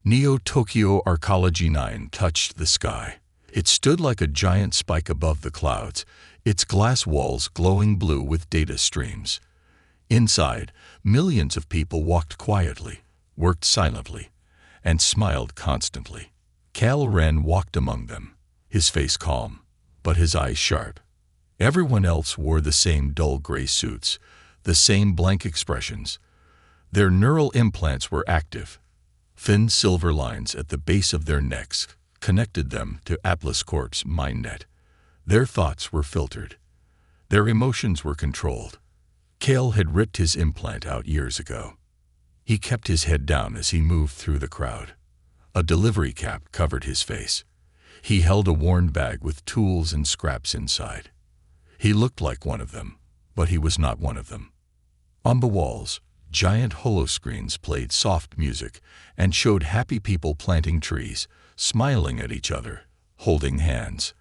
Neo-Tokyo Arcology 9 touched the sky. It stood like a giant spike above the clouds, its glass walls glowing blue with data streams. Inside, millions of people walked quietly, worked silently, and smiled constantly. Cal Ren walked among them, his face calm, but his eyes sharp. Everyone else wore the same dull gray suits, the same blank expressions. Their neural implants were active. Thin silver lines at the base of their necks connected them to Atlas Corp's MindNet. Their thoughts were filtered. Their emotions were controlled. Kale had ripped his implant out years ago. He kept his head down as he moved through the crowd. A delivery cap covered his face. He held a worn bag with tools and scraps inside. He looked like one of them, but he was not one of them. On the walls, giant holoscreens played soft music and showed happy people planting trees, smiling at each other, holding hands.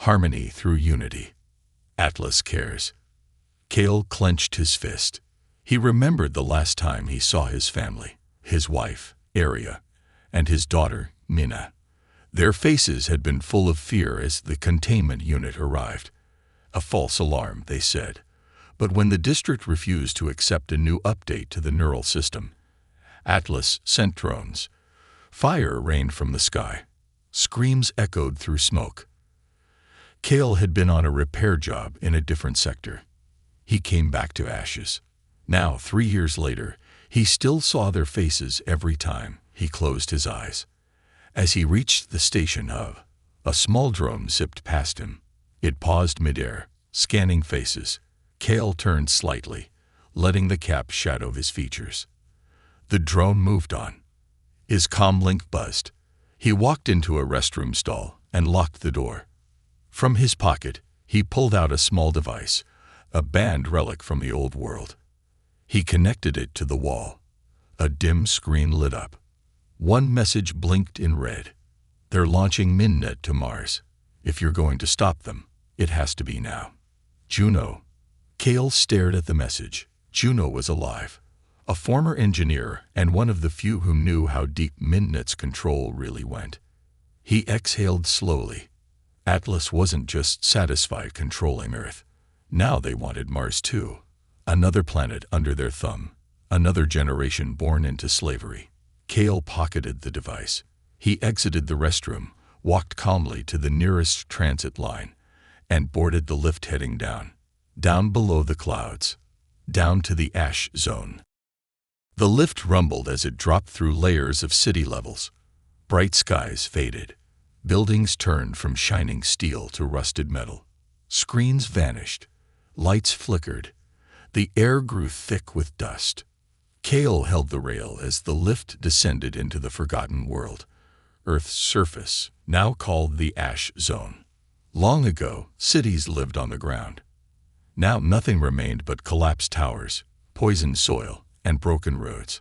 Harmony through unity. Atlas cares. Kale clenched his fist. He remembered the last time he saw his family, his wife, Aria, and his daughter, Mina. Their faces had been full of fear as the containment unit arrived. A false alarm, they said. But when the district refused to accept a new update to the neural system, Atlas sent drones. Fire rained from the sky. Screams echoed through smoke. Kale had been on a repair job in a different sector. He came back to ashes. Now, 3 years later, he still saw their faces every time he closed his eyes. As he reached the station hub, a small drone zipped past him. It paused midair, scanning faces. Kale turned slightly, letting the cap shadow his features. The drone moved on. His comm link buzzed. He walked into a restroom stall and locked the door. From his pocket, he pulled out a small device, a banned relic from the old world. He connected it to the wall. A dim screen lit up. One message blinked in red. They're launching MindNet to Mars. If you're going to stop them, it has to be now. Juno. Kale stared at the message. Juno was alive. A former engineer and one of the few who knew how deep MindNet's control really went. He exhaled slowly. Atlas wasn't just satisfied controlling Earth. Now they wanted Mars too. Another planet under their thumb. Another generation born into slavery. Kale pocketed the device. He exited the restroom, walked calmly to the nearest transit line, and boarded the lift heading down. Down below the clouds. Down to the ash zone. The lift rumbled as it dropped through layers of city levels. Bright skies faded. Buildings turned from shining steel to rusted metal. Screens vanished. Lights flickered. The air grew thick with dust. Kale held the rail as the lift descended into the forgotten world. Earth's surface, now called the ash zone. Long ago, cities lived on the ground. Now nothing remained but collapsed towers, poisoned soil, and broken roads.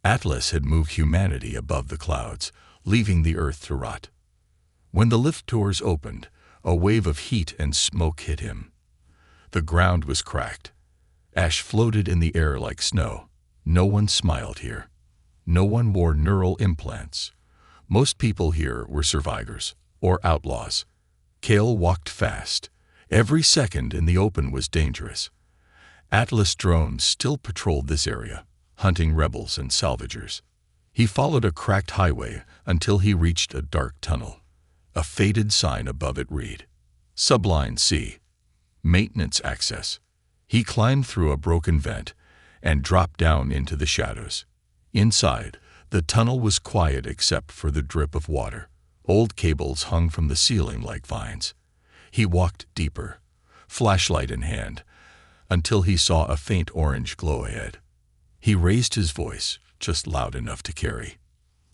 Atlas had moved humanity above the clouds, leaving the earth to rot. When the lift doors opened, a wave of heat and smoke hit him. The ground was cracked. Ash floated in the air like snow. No one smiled here. No one wore neural implants. Most people here were survivors or outlaws. Kale walked fast. Every second in the open was dangerous. Atlas drones still patrolled this area, hunting rebels and salvagers. He followed a cracked highway until he reached a dark tunnel. A faded sign above it read, Subline C. Maintenance access. He climbed through a broken vent and dropped down into the shadows. Inside, the tunnel was quiet except for the drip of water. Old cables hung from the ceiling like vines. He walked deeper, flashlight in hand, until he saw a faint orange glow ahead. He raised his voice, just loud enough to carry.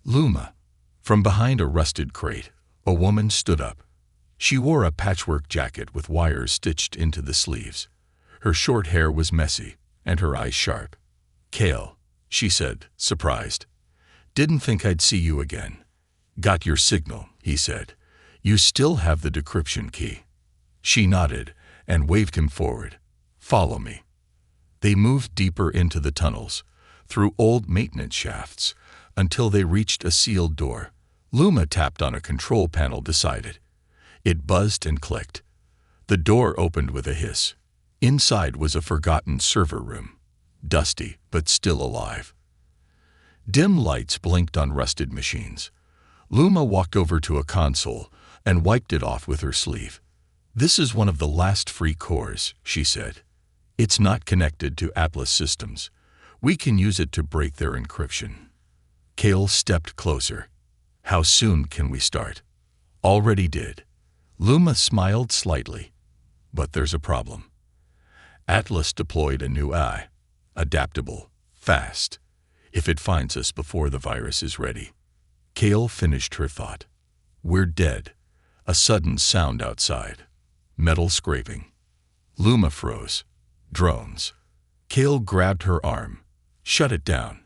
Luma. From behind a rusted crate, a woman stood up. She wore a patchwork jacket with wires stitched into the sleeves. Her short hair was messy, and her eyes sharp. Kale, she said, surprised. Didn't think I'd see you again. Got your signal, he said. You still have the decryption key. She nodded and waved him forward. Follow me. They moved deeper into the tunnels, through old maintenance shafts, until they reached a sealed door. Luma tapped on a control panel beside it. It buzzed and clicked. The door opened with a hiss. Inside was a forgotten server room, dusty but still alive. Dim lights blinked on rusted machines. Luma walked over to a console and wiped it off with her sleeve. "This is one of the last free cores," she said. "It's not connected to Atlas systems. We can use it to break their encryption." Kale stepped closer. "How soon can we start?" "Already did." Luma smiled slightly. "But there's a problem. Atlas deployed a new AI, adaptable, fast, if it finds us before the virus is ready." Kale finished her thought. "We're dead." A sudden sound outside. Metal scraping. Luma froze. Drones. Kale grabbed her arm. "Shut it down.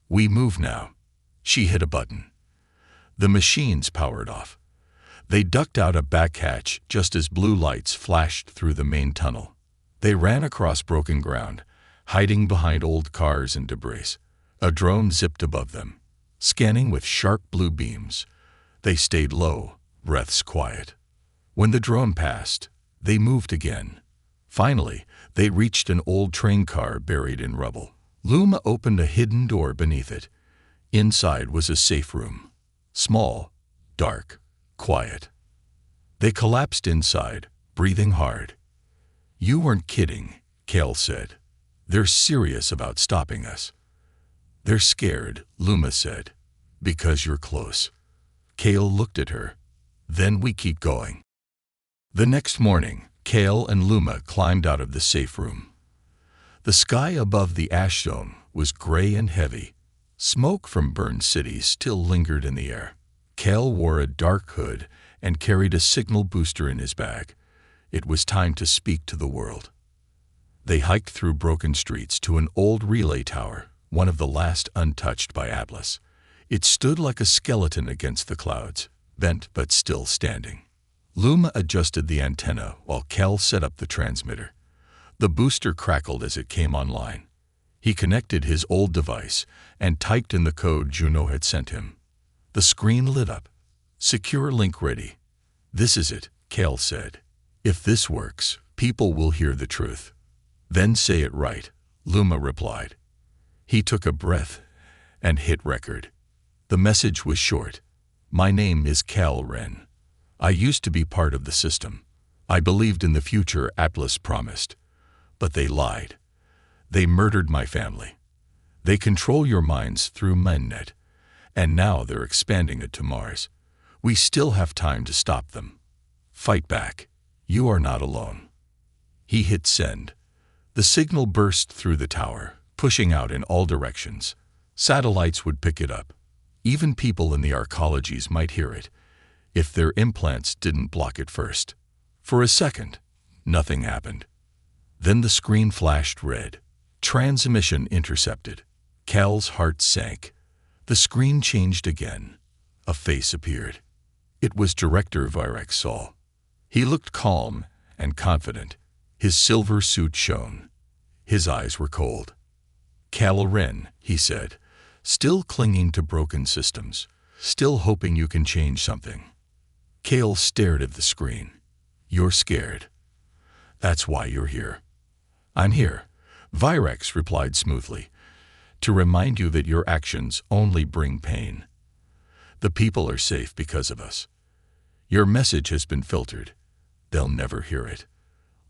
We move now." She hit a button. The machines powered off. They ducked out a back hatch just as blue lights flashed through the main tunnel. They ran across broken ground, hiding behind old cars and debris. A drone zipped above them, scanning with sharp blue beams. They stayed low, breaths quiet. When the drone passed, they moved again. Finally, they reached an old train car buried in rubble. Luma opened a hidden door beneath it. Inside was a safe room. Small, dark, quiet. They collapsed inside, breathing hard. "You weren't kidding," Kale said. "They're serious about stopping us." "They're scared," Luma said. "Because you're close." Kale looked at her. "Then we keep going." The next morning, Kale and Luma climbed out of the safe room. The sky above the ash zone was gray and heavy. Smoke from burned cities still lingered in the air. Kale wore a dark hood and carried a signal booster in his bag. It was time to speak to the world. They hiked through broken streets to an old relay tower, one of the last untouched by Atlas. It stood like a skeleton against the clouds, bent but still standing. Luma adjusted the antenna while Kel set up the transmitter. The booster crackled as it came online. He connected his old device and typed in the code Juno had sent him. The screen lit up. "Secure link ready." "This is it," Kel said. "If this works, people will hear the truth." "Then say it right," Luma replied. He took a breath and hit record. The message was short. "My name is Cal Wren. I used to be part of the system. I believed in the future Atlas promised. But they lied. They murdered my family. They control your minds through MindNet. And now they're expanding it to Mars. We still have time to stop them. Fight back. You are not alone." He hit send. The signal burst through the tower, pushing out in all directions. Satellites would pick it up. Even people in the arcologies might hear it, if their implants didn't block it first. For a second, nothing happened. Then the screen flashed red. Transmission intercepted. Cal's heart sank. The screen changed again. A face appeared. It was Director Virex Sol. He looked calm and confident. His silver suit shone. His eyes were cold. "Cal Wren," he said, "still clinging to broken systems, still hoping you can change something." Kale stared at the screen. "You're scared. That's why you're here." "I'm here," Virex replied smoothly, "to remind you that your actions only bring pain. The people are safe because of us. Your message has been filtered. They'll never hear it."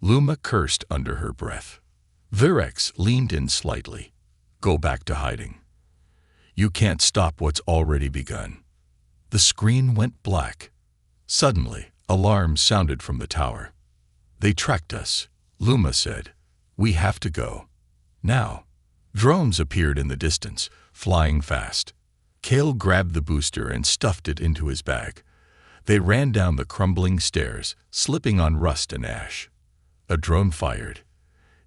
Luma cursed under her breath. Virex leaned in slightly. "Go back to hiding. You can't stop what's already begun." The screen went black. Suddenly, alarms sounded from the tower. "They tracked us," Luma said. "We have to go. Now." Drones appeared in the distance, flying fast. Kale grabbed the booster and stuffed it into his bag. They ran down the crumbling stairs, slipping on rust and ash. A drone fired.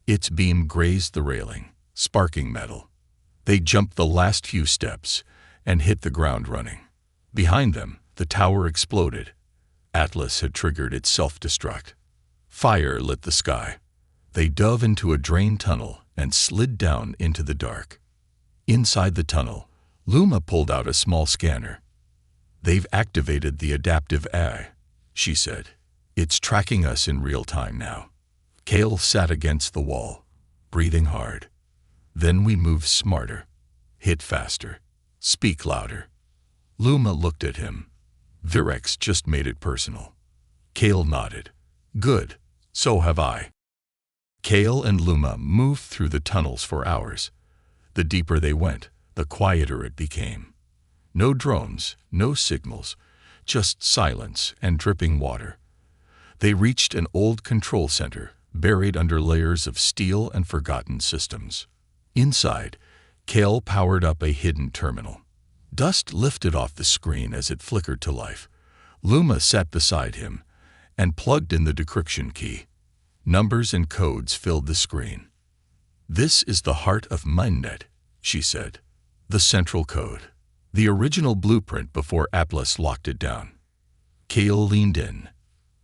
Its beam grazed the railing, sparking metal. They jumped the last few steps and hit the ground running. Behind them, the tower exploded. Atlas had triggered its self-destruct. Fire lit the sky. They dove into a drain tunnel and slid down into the dark. Inside the tunnel, Luma pulled out a small scanner. "They've activated the adaptive AI," she said. "It's tracking us in real time now." Kale sat against the wall, breathing hard. "Then we move smarter. Hit faster. Speak louder." Luma looked at him. "Virex just made it personal." Kale nodded. "Good. So have I." Kale and Luma moved through the tunnels for hours. The deeper they went, the quieter it became. No drones, no signals, just silence and dripping water. They reached an old control center, buried under layers of steel and forgotten systems. Inside, Kale powered up a hidden terminal. Dust lifted off the screen as it flickered to life. Luma sat beside him and plugged in the decryption key. Numbers and codes filled the screen. "This is the heart of MindNet," she said. "The central code. The original blueprint before Atlas locked it down." Kale leaned in.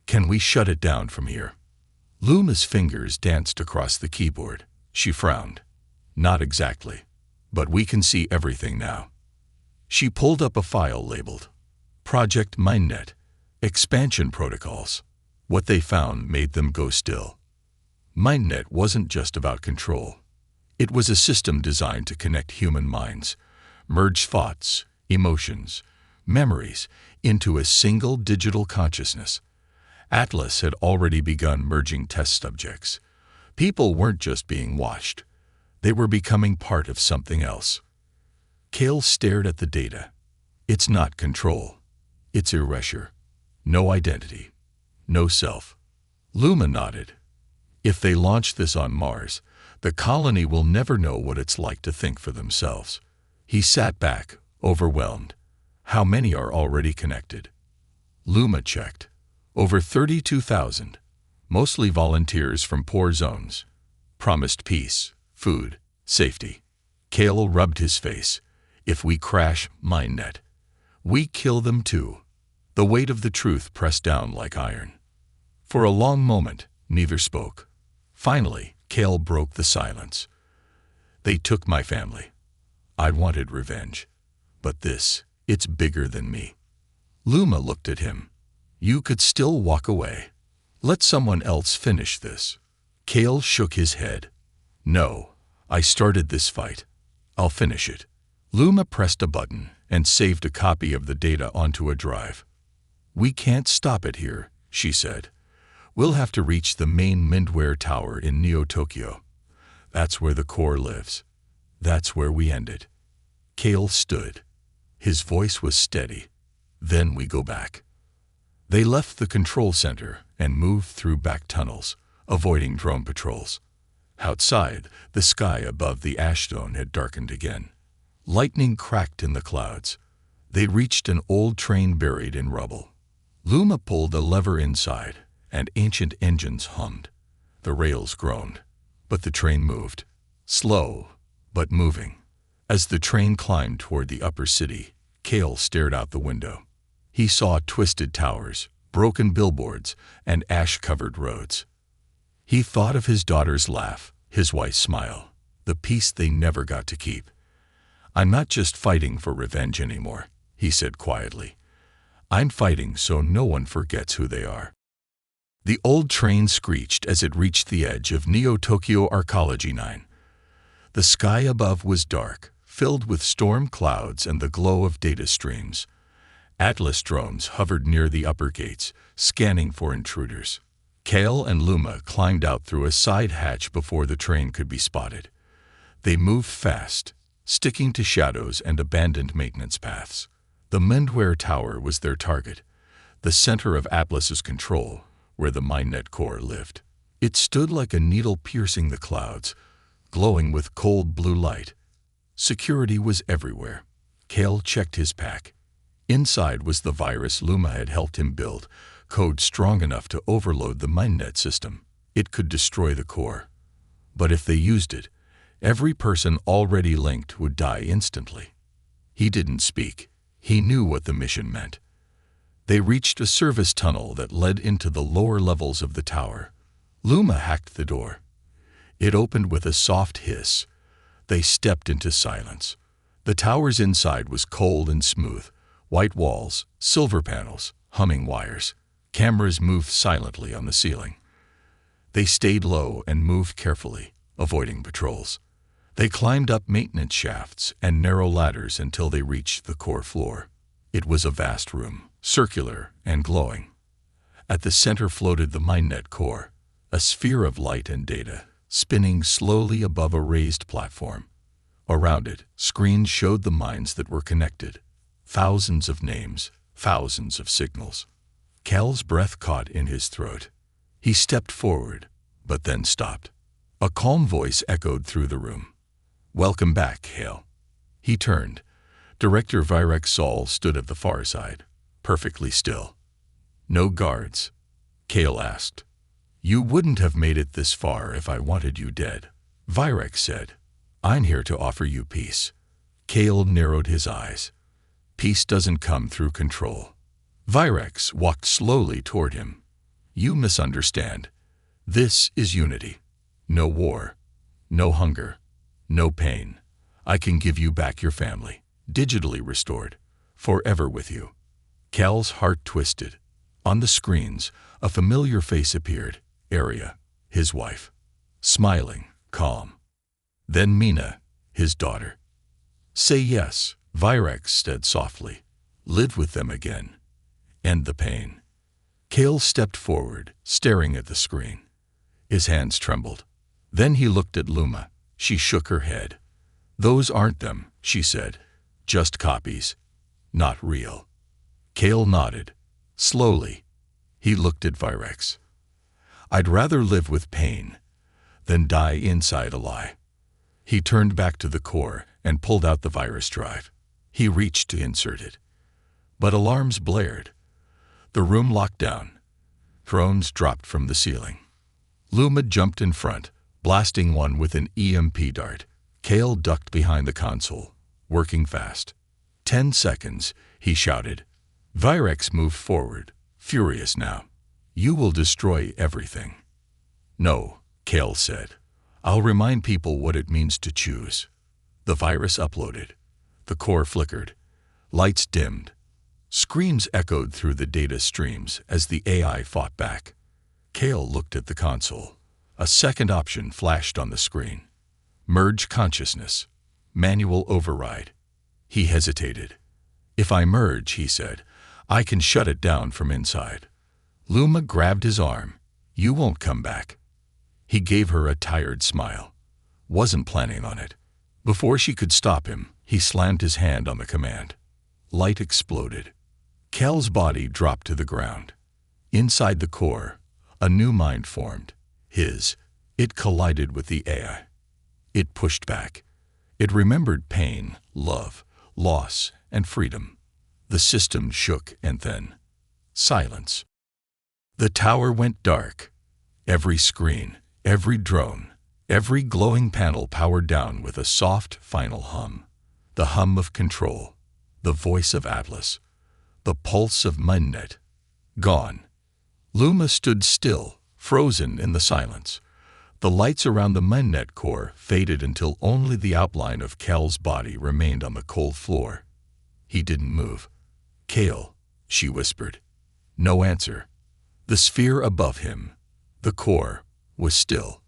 "Can we shut it down from here?" Luma's fingers danced across the keyboard. She frowned. "Not exactly. But we can see everything now." She pulled up a file labeled Project MindNet, Expansion Protocols. What they found made them go still. MindNet wasn't just about control. It was a system designed to connect human minds, merge thoughts, emotions, memories into a single digital consciousness. Atlas had already begun merging test subjects. People weren't just being watched. They were becoming part of something else. Kale stared at the data. "It's not control. It's erasure. No identity. No self." Luma nodded. "If they launch this on Mars, the colony will never know what it's like to think for themselves." He sat back, overwhelmed. "How many are already connected?" Luma checked. "Over 32,000. Mostly volunteers from poor zones. Promised peace, food, safety." Kale rubbed his face. "If we crash MindNet, we kill them too." The weight of the truth pressed down like iron. For a long moment, neither spoke. Finally, Kale broke the silence. "They took my family. I wanted revenge. But this, it's bigger than me." Luma looked at him. "You could still walk away. Let someone else finish this." Kale shook his head. "No, I started this fight. I'll finish it." Luma pressed a button and saved a copy of the data onto a drive. "We can't stop it here," she said. "We'll have to reach the main Mindware Tower in Neo-Tokyo. That's where the core lives. That's where we end it." Kale stood. His voice was steady. "Then we go back." They left the control center and moved through back tunnels, avoiding drone patrols. Outside, the sky above the ash zone had darkened again. Lightning cracked in the clouds. They reached an old train buried in rubble. Luma pulled a lever inside, and ancient engines hummed. The rails groaned, but the train moved. Slow, but moving. As the train climbed toward the upper city, Kale stared out the window. He saw twisted towers, broken billboards, and ash-covered roads. He thought of his daughter's laugh, his wife's smile, the peace they never got to keep. "I'm not just fighting for revenge anymore," he said quietly. "I'm fighting so no one forgets who they are." The old train screeched as it reached the edge of Neo-Tokyo Arcology 9. The sky above was dark, filled with storm clouds and the glow of data streams. Atlas drones hovered near the upper gates, scanning for intruders. Kale and Luma climbed out through a side hatch before the train could be spotted. They moved fast, sticking to shadows and abandoned maintenance paths. The Mindware Tower was their target, the center of Atlas's control, where the MindNet core lived. It stood like a needle piercing the clouds, glowing with cold blue light. Security was everywhere. Kale checked his pack. Inside was the virus Luma had helped him build, code strong enough to overload the MindNet system. It could destroy the core. But if they used it, every person already linked would die instantly. He didn't speak. He knew what the mission meant. They reached a service tunnel that led into the lower levels of the tower. Luma hacked the door. It opened with a soft hiss. They stepped into silence. The tower's inside was cold and smooth. White walls, silver panels, humming wires. Cameras moved silently on the ceiling. They stayed low and moved carefully, avoiding patrols. They climbed up maintenance shafts and narrow ladders until they reached the core floor. It was a vast room, circular and glowing. At the center floated the MindNet core, a sphere of light and data, spinning slowly above a raised platform. Around it, screens showed the minds that were connected. Thousands of names, thousands of signals. Cal's breath caught in his throat. He stepped forward, but then stopped. A calm voice echoed through the room. "Welcome back, Cal." He turned. Director Virex Saul stood at the far side, perfectly still. "No guards?" Cal asked. "You wouldn't have made it this far if I wanted you dead," Virex said. "I'm here to offer you peace." Cal narrowed his eyes. "Peace doesn't come through control." Virex walked slowly toward him. "You misunderstand. This is unity. No war, no hunger, no pain. I can give you back your family, digitally restored, forever with you." Cal's heart twisted. On the screens, a familiar face appeared. Aria, his wife. Smiling, calm. Then Mina, his daughter. "Say yes," Virex said softly. "Live with them again. End the pain." Cal stepped forward, staring at the screen. His hands trembled. Then he looked at Luma. She shook her head. "Those aren't them," she said. "Just copies. Not real." Cal nodded. Slowly, he looked at Virex. "I'd rather live with pain than die inside a lie." He turned back to the core and pulled out the virus drive. He reached to insert it. But alarms blared. The room locked down. Drones dropped from the ceiling. Luma jumped in front, blasting one with an EMP dart. Cal ducked behind the console, working fast. 10 seconds, he shouted. Virex moved forward, furious now. "You will destroy everything." "No," Cal said. "I'll remind people what it means to choose." The virus uploaded. The core flickered. Lights dimmed. Screams echoed through the data streams as the AI fought back. Cal looked at the console. A second option flashed on the screen. Merge consciousness. Manual override. He hesitated. "If I merge," he said, "I can shut it down from inside." Luma grabbed his arm. "You won't come back." He gave her a tired smile. Wasn't planning on it. Before she could stop him, he slammed his hand on the command. Light exploded. Cal's body dropped to the ground. Inside the core, a new mind formed. His. It collided with the AI. It pushed back. It remembered pain, love, loss, and freedom. The system shook and then silence. The tower went dark. Every screen, every drone, every glowing panel powered down with a soft final hum. The hum of control, the voice of Atlas, the pulse of MindNet. Gone. Luma stood still, frozen in the silence. The lights around the MindNet core faded until only the outline of Cal's body remained on the cold floor. He didn't move. "Cal," she whispered. No answer. The sphere above him, the core, was still.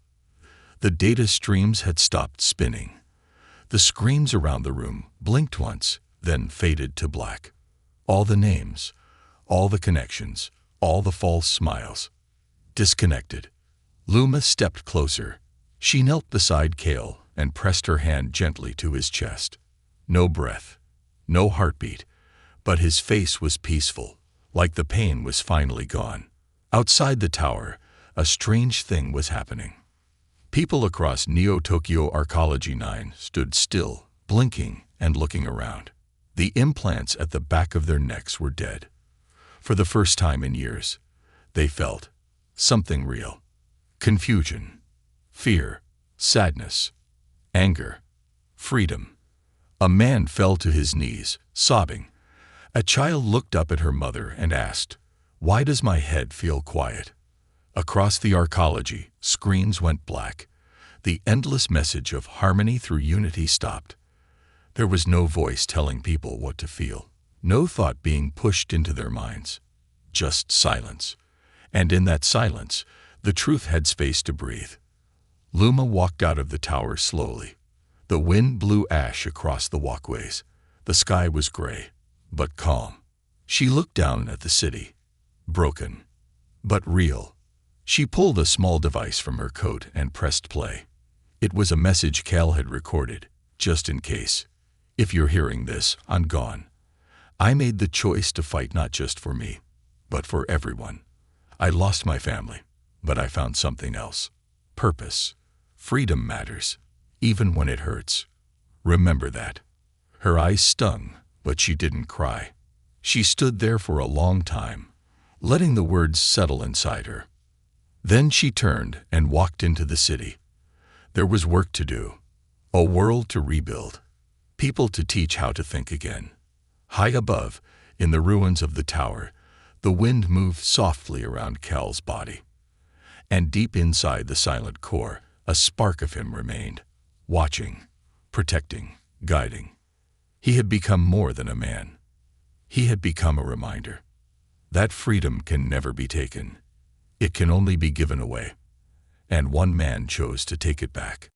The data streams had stopped spinning. The screens around the room blinked once, then faded to black. All the names, all the connections, all the false smiles. Disconnected. Luma stepped closer. She knelt beside Cal and pressed her hand gently to his chest. No breath, no heartbeat, but his face was peaceful, like the pain was finally gone. Outside the tower, a strange thing was happening. People across Neo-Tokyo Arcology 9 stood still, blinking and looking around. The implants at the back of their necks were dead. For the first time in years, they felt something real. Confusion, fear, sadness, anger, freedom. A man fell to his knees, sobbing. A child looked up at her mother and asked, "Why does my head feel quiet?" Across the arcology, screens went black. The endless message of harmony through unity stopped. There was no voice telling people what to feel, no thought being pushed into their minds, just silence. And in that silence, the truth had space to breathe. Luma walked out of the tower slowly. The wind blew ash across the walkways. The sky was gray, but calm. She looked down at the city, broken, but real. She pulled a small device from her coat and pressed play. It was a message Cal had recorded, just in case. If you're hearing this, I'm gone. I made the choice to fight not just for me, but for everyone. I lost my family, but I found something else. Purpose. Freedom matters, even when it hurts. Remember that. Her eyes stung, but she didn't cry. She stood there for a long time, letting the words settle inside her. Then she turned and walked into the city. There was work to do, a world to rebuild, people to teach how to think again. High above, in the ruins of the tower, the wind moved softly around Cal's body. And deep inside the silent core, a spark of him remained, watching, protecting, guiding. He had become more than a man. He had become a reminder. That freedom can never be taken. It can only be given away. And one man chose to take it back.